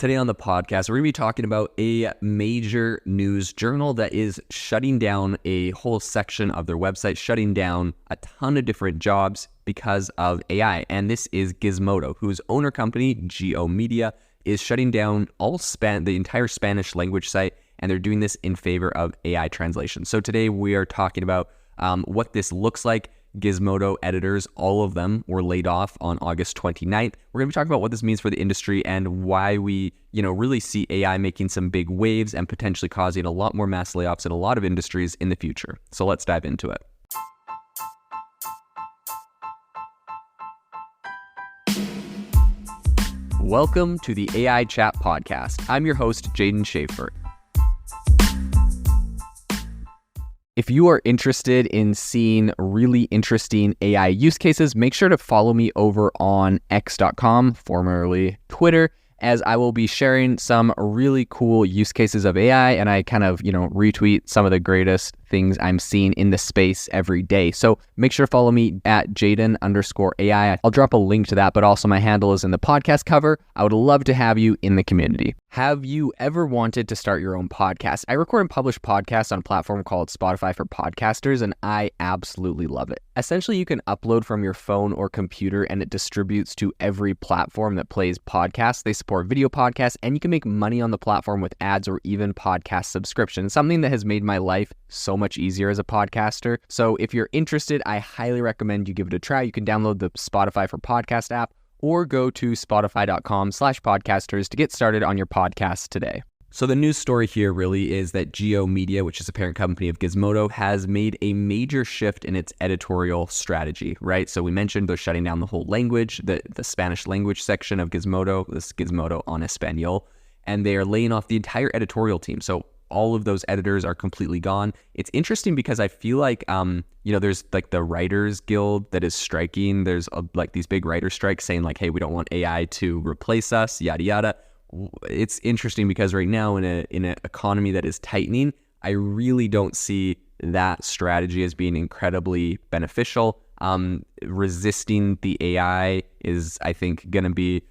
Today on the podcast, we're going to be talking about a major news journal that is shutting down a whole section of their website, shutting down a ton of different jobs because of AI. And this is Gizmodo, whose owner company, Geo is shutting down the entire Spanish language site, and they're doing this in favor of AI translation. So today we are talking about what this looks like. Gizmodo editors, all of them were laid off on August 29th. We're going to be talking about what this means for the industry and why we, really see AI making some big waves and potentially causing a lot more mass layoffs in a lot of industries in the future. So let's dive into it. Welcome to the AI Chat Podcast. I'm your host, Jaden Schaefer. If you are interested in seeing really interesting AI use cases, make sure to follow me over on x.com, formerly Twitter, as I will be sharing some really cool use cases of AI, and I kind of, retweet some of the greatest things I'm seeing in the space every day. So make sure to follow me at Jaden_AI. I'll drop a link to that, but also my handle is in the podcast cover. I would love to have you in the community. Have you ever wanted to start your own podcast? I record and publish podcasts on a platform called Spotify for Podcasters, and I absolutely love it. Essentially, you can upload from your phone or computer, and it distributes to every platform that plays podcasts. They support video podcasts, and you can make money on the platform with ads or even podcast subscriptions, something that has made my life so much easier as a podcaster. So if you're interested, I highly recommend you give it a try. You can download the Spotify for Podcast app or go to spotify.com/podcasters to get started on your podcast today. So the news story here really is that Geo, which is a parent company of Gizmodo, has made a major shift in its editorial strategy, right? So we mentioned they're shutting down the whole language, the Spanish language section of Gizmodo, this Gizmodo en Español, and they are laying off the entire editorial team. So all of those editors are completely gone. It's interesting because I feel like, there's like the Writers Guild that is striking. There's these big writer strikes saying like, hey, we don't want AI to replace us, yada, yada. It's interesting because right now in an economy that is tightening, I really don't see that strategy as being incredibly beneficial. Resisting the AI is, I think, going to be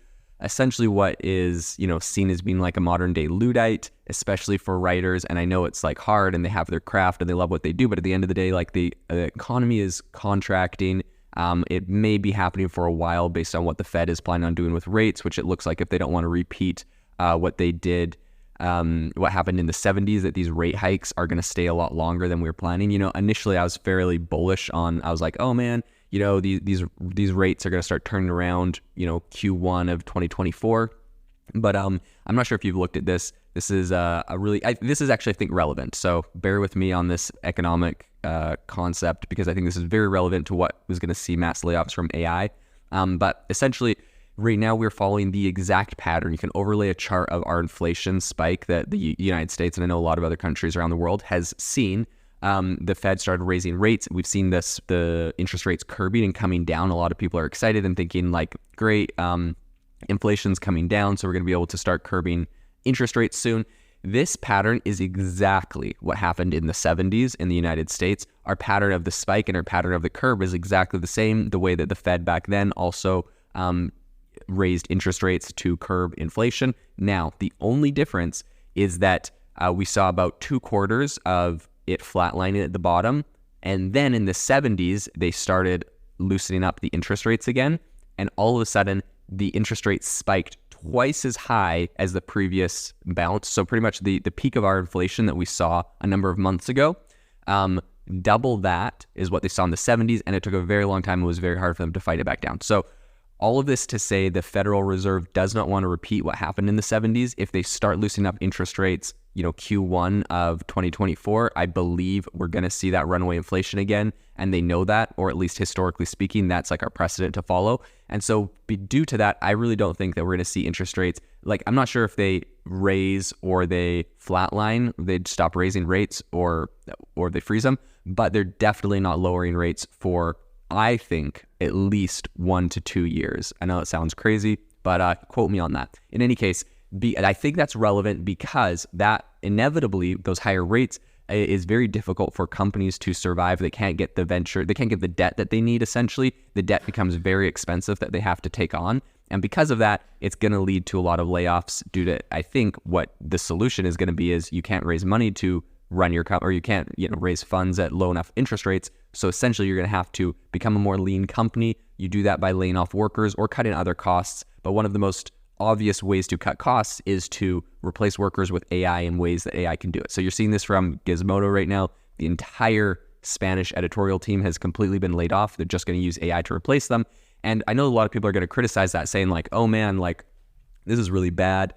essentially what is, seen as being like a modern day Luddite, especially for writers. And I know it's like hard and they have their craft and they love what they do, but at the end of the day, like the economy is contracting. It may be happening for a while based on what the Fed is planning on doing with rates, which it looks like if they don't want to repeat what they did, what happened in the 70s, that these rate hikes are going to stay a lot longer than we were planning. Initially I was fairly bullish I was like, oh man, these rates are going to start turning around, Q1 of 2024. But I'm not sure if you've looked at this. This is this is actually, I think, relevant. So bear with me on this economic concept because I think this is very relevant to what was going to see mass layoffs from AI. But essentially, right now we're following the exact pattern. You can overlay a chart of our inflation spike that the United States, and I know a lot of other countries around the world, has seen. The Fed started raising rates. We've seen the interest rates curbing and coming down. A lot of people are excited and thinking like, great, inflation's coming down, so we're going to be able to start curbing interest rates soon. This pattern is exactly what happened in the 70s in the United States. Our pattern of the spike and our pattern of the curve is exactly the same. The way that the Fed back then also raised interest rates to curb inflation. Now, the only difference is that we saw about 2 quarters of it flatlining at the bottom. And then in the 70s, they started loosening up the interest rates again. And all of a sudden, the interest rates spiked twice as high as the previous bounce. So pretty much the peak of our inflation that we saw a number of months ago, double that is what they saw in the 70s. And it took a very long time. It was very hard for them to fight it back down. So all of this to say the Federal Reserve does not want to repeat what happened in the 70s. If they start loosening up interest rates, Q1 of 2024, I believe we're going to see that runaway inflation again. And they know that, or at least historically speaking, that's like our precedent to follow. And so due to that, I really don't think that we're going to see interest rates. Like, I'm not sure if they raise or they flatline, they'd stop raising rates or they freeze them, but they're definitely not lowering rates for, I think, at least 1 to 2 years. I know it sounds crazy, but quote me on that. In any case, I think that's relevant because that inevitably, those higher rates is very difficult for companies to survive. They can't get the debt that they need, essentially. The debt becomes very expensive that they have to take on. And because of that, it's going to lead to a lot of layoffs due to, I think what the solution is going to be is you can't raise money to run your company, or you can't, raise funds at low enough interest rates. So essentially you're going to have to become a more lean company. You do that by laying off workers or cutting other costs. But one of the most obvious ways to cut costs is to replace workers with AI in ways that AI can do it. So you're seeing this from Gizmodo right now. The entire Spanish editorial team has completely been laid off. They're just going to use AI to replace them. And I know a lot of people are going to criticize that, saying like, oh man, like this is really bad.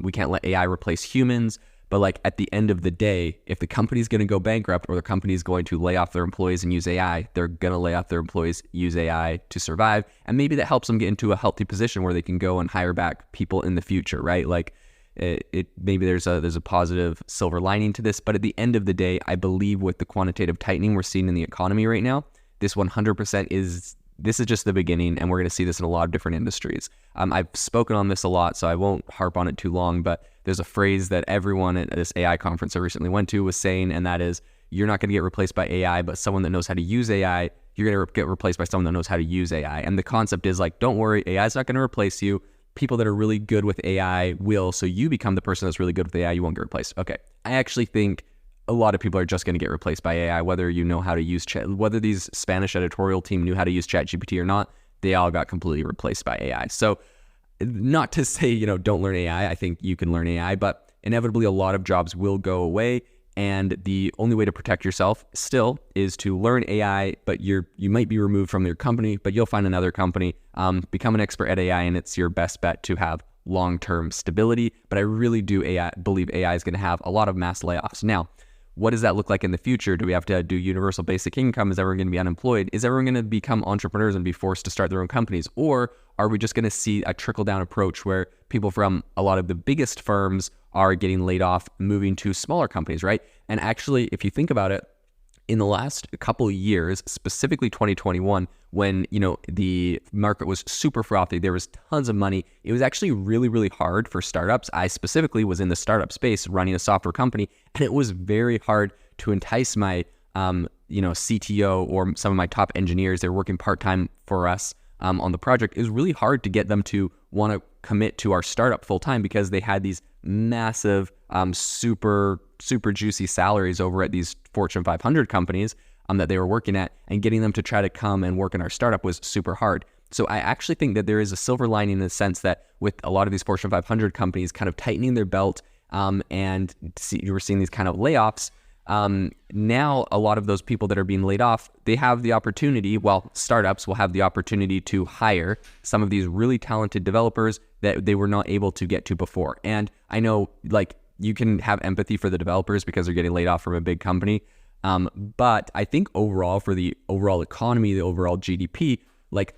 We can't let AI replace humans. But like at the end of the day, if the company's going to go bankrupt or the company's going to lay off their employees and use AI, they're going to lay off their employees, use AI to survive. And maybe that helps them get into a healthy position where they can go and hire back people in the future, right? Like it maybe there's a positive silver lining to this. But at the end of the day, I believe with the quantitative tightening we're seeing in the economy right now, this 100% this is just the beginning, and we're going to see this in a lot of different industries. I've spoken on this a lot, so I won't harp on it too long, but there's a phrase that everyone at this AI conference I recently went to was saying, and that is, you're not going to get replaced by AI, but someone that knows how to use AI, you're going to get replaced by someone that knows how to use AI. And the concept is like, don't worry, AI is not going to replace you. People that are really good with AI will, so you become the person that's really good with AI, you won't get replaced. Okay, I actually think a lot of people are just going to get replaced by AI, whether you know how to use chat, whether these Spanish editorial team knew how to use ChatGPT or not, they all got completely replaced by AI. So not to say, don't learn AI. I think you can learn AI, but inevitably a lot of jobs will go away. And the only way to protect yourself still is to learn AI, but you might be removed from your company, but you'll find another company, become an expert at AI, and it's your best bet to have long-term stability. But I really do believe AI is going to have a lot of mass layoffs. Now, what does that look like in the future? Do we have to do universal basic income? Is everyone going to be unemployed? Is everyone going to become entrepreneurs and be forced to start their own companies? Or are we just going to see a trickle-down approach where people from a lot of the biggest firms are getting laid off, moving to smaller companies, right? And actually, if you think about it, in the last couple of years, specifically 2021, when the market was super frothy, there was tons of money. It was actually really, really hard for startups. I specifically was in the startup space running a software company, and it was very hard to entice my CTO or some of my top engineers. They're working part-time for us on the project. It was really hard to get them to want to commit to our startup full-time because they had these massive, super juicy salaries over at these Fortune 500 companies that they were working at, and getting them to try to come and work in our startup was super hard. So I actually think that there is a silver lining in the sense that with a lot of these Fortune 500 companies kind of tightening their belt and we're seeing these kind of layoffs, now a lot of those people that are being laid off, they have the opportunity, startups will have the opportunity to hire some of these really talented developers that they were not able to get to before. And I know you can have empathy for the developers because they're getting laid off from a big company. But I think overall, for the overall economy, the overall GDP,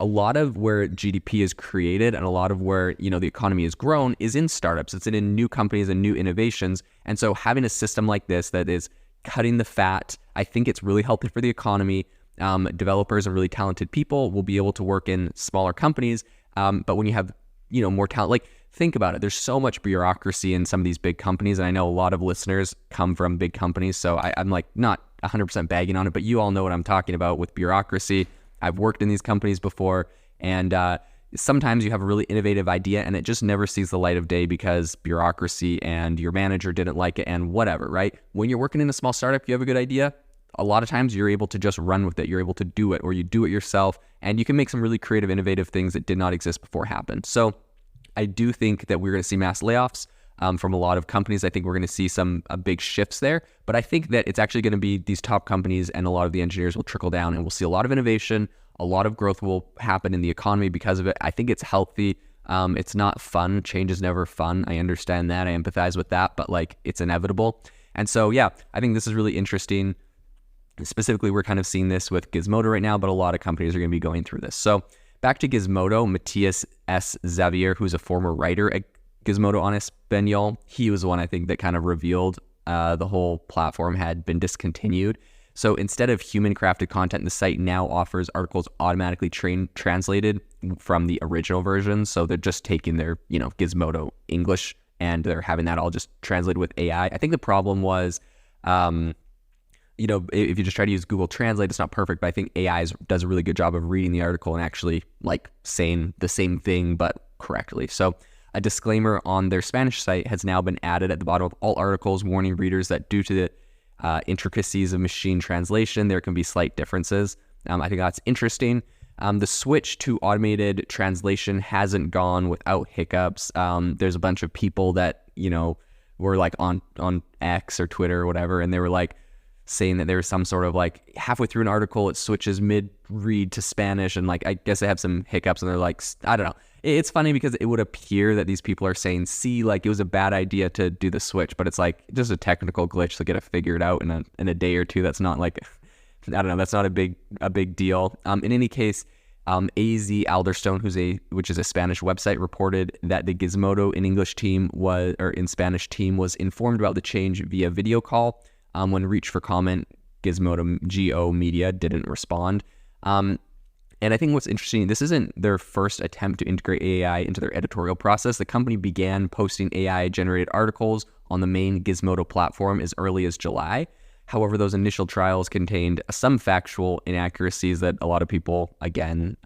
a lot of where GDP is created and a lot of where, the economy is grown is in startups. It's in new companies and new innovations. And so having a system like this that is cutting the fat, I think it's really healthy for the economy. Developers and really talented people will be able to work in smaller companies. But when you have, more talent, think about it. There's so much bureaucracy in some of these big companies. And I know a lot of listeners come from big companies. So I'm not 100% bagging on it, but you all know what I'm talking about with bureaucracy. I've worked in these companies before, and sometimes you have a really innovative idea and it just never sees the light of day because bureaucracy and your manager didn't like it and whatever, right? When you're working in a small startup, you have a good idea. A lot of times you're able to just run with it. You're able to do it, or you do it yourself, and you can make some really creative, innovative things that did not exist before happen. So I do think that we're going to see mass layoffs from a lot of companies. I think we're going to see some big shifts there, but I think that it's actually going to be these top companies and a lot of the engineers will trickle down, and we'll see a lot of innovation. A lot of growth will happen in the economy because of it. I think it's healthy. It's not fun. Change is never fun. I understand that. I empathize with that, but it's inevitable. And so, yeah, I think this is really interesting. Specifically, we're kind of seeing this with Gizmodo right now, but a lot of companies are going to be going through this. So back to Gizmodo, Matthias S. Xavier, who's a former writer at Gizmodo en Español, he was the one I think that kind of revealed the whole platform had been discontinued. So instead of human-crafted content, the site now offers articles automatically translated from the original version. So they're just taking their, Gizmodo English and they're having that all just translated with AI. I think the problem was, if you just try to use Google Translate, it's not perfect, but I think AI does a really good job of reading the article and actually saying the same thing, but correctly. So a disclaimer on their Spanish site has now been added at the bottom of all articles, warning readers that due to the intricacies of machine translation, there can be slight differences. I think that's interesting. The switch to automated translation hasn't gone without hiccups. There's a bunch of people that, were like on X or Twitter or whatever, and they were like saying that there was some sort of like halfway through an article, it switches mid-read to Spanish, and like I guess they have some hiccups, and they're like, I don't know. It's funny because it would appear that these people are saying, see, like it was a bad idea to do the switch, but it's like just a technical glitch to get it figured out in a day or two. That's not like, I don't know, that's not a big deal. In any case, AZ Alderstone, which is a Spanish website, reported that the Gizmodo in Spanish team was informed about the change via video call. When reached for comment, Gizmodo GO Media didn't respond. And I think what's interesting, this isn't their first attempt to integrate AI into their editorial process. The company began posting AI-generated articles on the main Gizmodo platform as early as July. However, those initial trials contained some factual inaccuracies that a lot of people, again,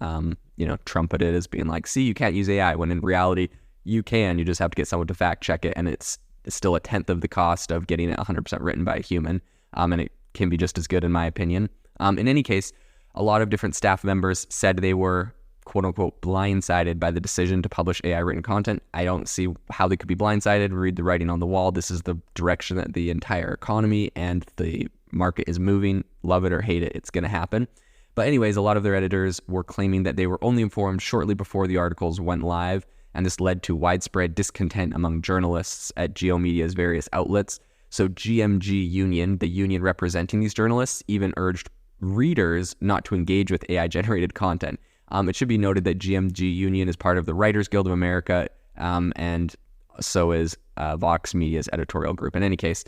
trumpeted as being like, see, you can't use AI, when in reality, you can. You just have to get someone to fact check it, and it's still a tenth of the cost of getting it 100% written by a human, and it can be just as good, in my opinion. In any case, a lot of different staff members said they were, quote-unquote, blindsided by the decision to publish AI-written content. I don't see how they could be blindsided. Read the writing on the wall. This is the direction that the entire economy and the market is moving. Love it or hate it, it's going to happen. But anyways, a lot of their editors were claiming that they were only informed shortly before the articles went live, and this led to widespread discontent among journalists at GO Media's various outlets. So GMG Union, the union representing these journalists, even urged readers not to engage with AI-generated content. It should be noted that GMG Union is part of the Writers Guild of America, and so is Vox Media's editorial group. In any case,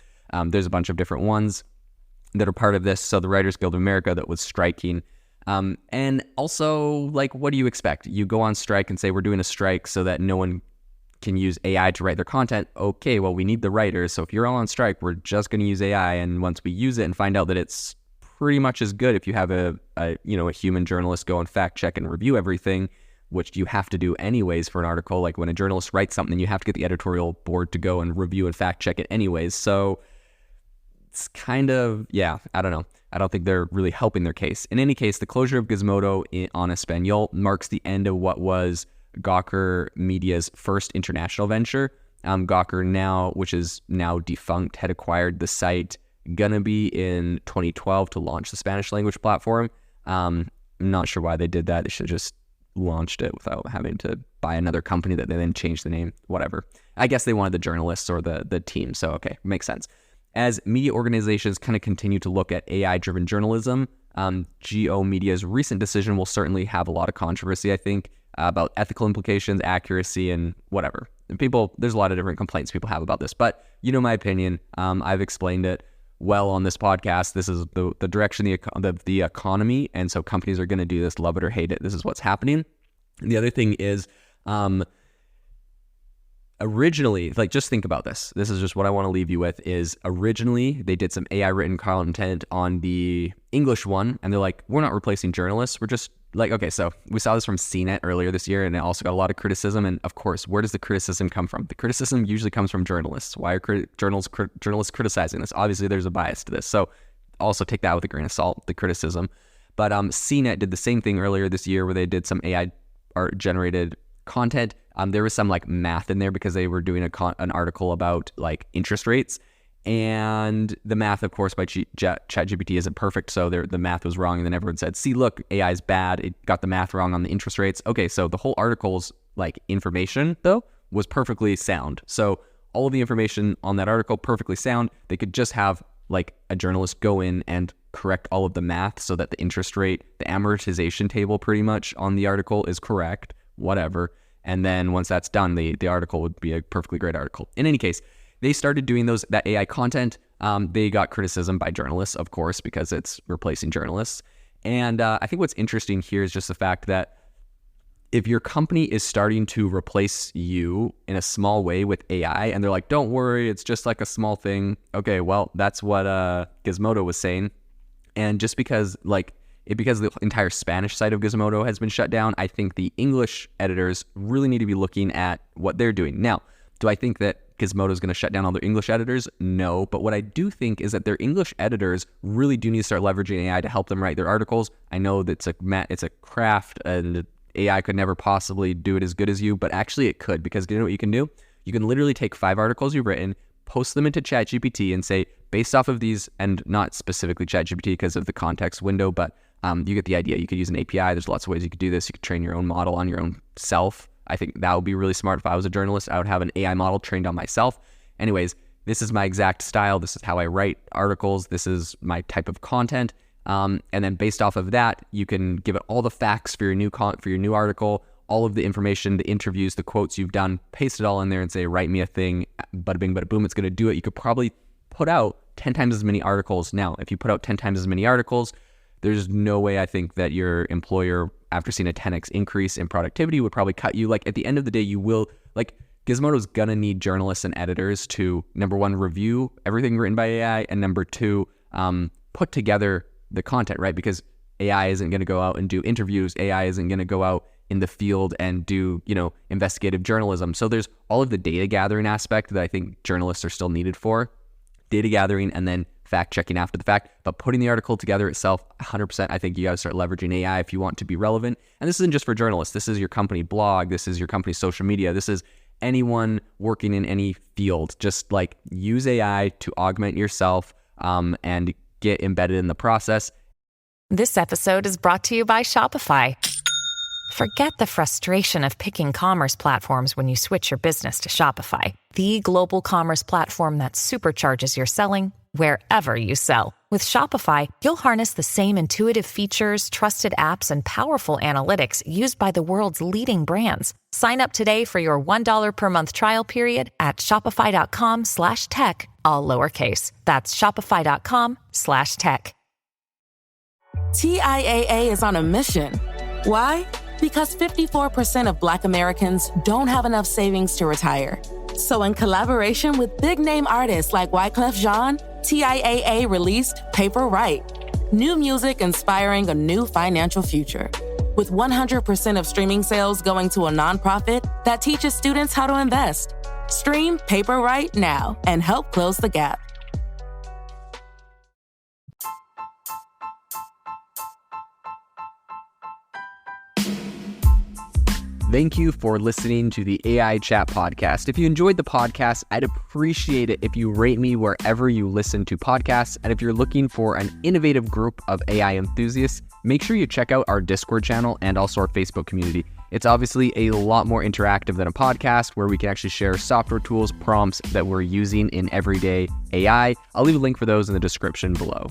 there's a bunch of different ones that are part of this. So the Writers Guild of America that was striking. And also, like, what do you expect? You go on strike and say, we're doing a strike so that no one can use AI to write their content. Okay, well, we need the writers. So if you're all on strike, we're just going to use AI. And once we use it and find out that it's pretty much as good, if you have a human journalist go and fact check and review everything, which you have to do anyways for an article. Like when a journalist writes something, you have to get the editorial board to go and review and fact check it anyways. So it's kind of, I don't know. I don't think they're really helping their case. In any case, the closure of Gizmodo on Espanol marks the end of what was Gawker Media's first international venture. Gawker now, which is now defunct, had acquired the site gonna be in 2012 to launch the Spanish language platform. I'm not sure why they did that. They should have just launched it without having to buy another company that they then changed the name, whatever. I guess they wanted the journalists or the team, so okay, makes sense. As media organizations kind of continue to look at AI-driven journalism, GO Media's recent decision will certainly have a lot of controversy, I think, about ethical implications, accuracy, and whatever. And there's a lot of different complaints people have about this, but my opinion. I've explained it well on this podcast. This is the direction of the economy, and so companies are going to do this, love it or hate it. This is what's happening. And the other thing is, originally, like, just think about this. This is just what I want to leave you with, is originally they did some AI written content on the English one, and they're like, we're not replacing journalists. We're just like, okay, so we saw this from CNET earlier this year, and it also got a lot of criticism. And of course, where does the criticism come from? The criticism usually comes from journalists. Why are journalists criticizing this? Obviously, there's a bias to this. So also take that with a grain of salt, the criticism. But CNET did the same thing earlier this year where they did some AI art generated content. There was some like math in there because they were doing an article about like interest rates. And the math, of course, by ChatGPT isn't perfect, so the math was wrong, and then everyone said, see, look, AI is bad, it got the math wrong on the interest rates. Okay, so the whole article's like information, though, was perfectly sound. So all of the information on that article, perfectly sound. They could just have like a journalist go in and correct all of the math so that the interest rate, the amortization table pretty much on the article is correct, whatever. And then once that's done, the article would be a perfectly great article. In any case, they started doing that AI content. They got criticism by journalists, of course, because it's replacing journalists. And I think what's interesting here is just the fact that if your company is starting to replace you in a small way with AI, and they're like, don't worry, it's just like a small thing. Okay, well, that's what Gizmodo was saying. And just because, like, because the entire Spanish side of Gizmodo has been shut down, I think the English editors really need to be looking at what they're doing. Now, do I think that Gizmodo is going to shut down all their English editors? No. But what I do think is that their English editors really do need to start leveraging AI to help them write their articles. I know that it's a craft and AI could never possibly do it as good as you, but actually it could, because you know what you can do? You can literally take 5 articles you've written, post them into ChatGPT and say, based off of these, and not specifically ChatGPT because of the context window, but you get the idea. You could use an API. There's lots of ways you could do this. You could train your own model on your own self. I think that would be really smart. If I was a journalist, I would have an AI model trained on myself. Anyways, this is my exact style. This is how I write articles. This is my type of content. And then based off of that, you can give it all the facts for your new article, all of the information, the interviews, the quotes you've done, paste it all in there and say, write me a thing, bada bing, bada boom, it's going to do it. You could probably put out 10 times as many articles. Now, if you put out 10 times as many articles, there's no way I think that your employer, after seeing a 10x increase in productivity, would probably cut you. Like, at the end of the day, you will, like, Gizmodo's gonna need journalists and editors to, number one, review everything written by AI, and number two, put together the content, right? Because AI isn't gonna go out and do interviews. AI isn't gonna go out in the field and do, investigative journalism. So there's all of the data gathering aspect that I think journalists are still needed for. Data gathering and then fact checking after the fact, but putting the article together itself, 100%, I think you got to start leveraging AI if you want to be relevant. And this isn't just for journalists. This is your company blog. This is your company's social media. This is anyone working in any field. Just like use AI to augment yourself and get embedded in the process. This episode is brought to you by Shopify. Forget the frustration of picking commerce platforms when you switch your business to Shopify, the global commerce platform that supercharges your selling wherever you sell. With Shopify, you'll harness the same intuitive features, trusted apps, and powerful analytics used by the world's leading brands. Sign up today for your $1 per month trial period at shopify.com/tech, all lowercase. That's shopify.com/tech. TIAA is on a mission. Why? Because 54% of Black Americans don't have enough savings to retire. So in collaboration with big-name artists like Wyclef Jean, TIAA released Paper Right, new music inspiring a new financial future. With 100% of streaming sales going to a nonprofit that teaches students how to invest. Stream Paper Right now and help close the gap. Thank you for listening to the AI Chat Podcast. If you enjoyed the podcast, I'd appreciate it if you rate me wherever you listen to podcasts. And if you're looking for an innovative group of AI enthusiasts, make sure you check out our Discord channel and also our Facebook community. It's obviously a lot more interactive than a podcast, where we can actually share software tools, prompts that we're using in everyday AI. I'll leave a link for those in the description below.